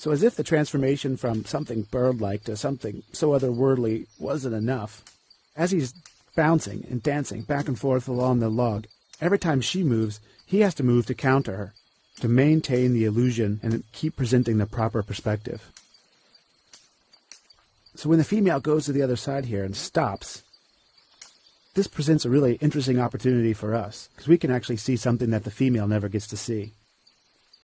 So as if the transformation from something bird-like to something so otherworldly wasn't enough, as he's bouncing and dancing back and forth along the log, every time she moves, he has to move to counter her, to maintain the illusion and keep presenting the proper perspective. So when the female goes to the other side here and stops, this presents a really interesting opportunity for us, because we can actually see something that the female never gets to see.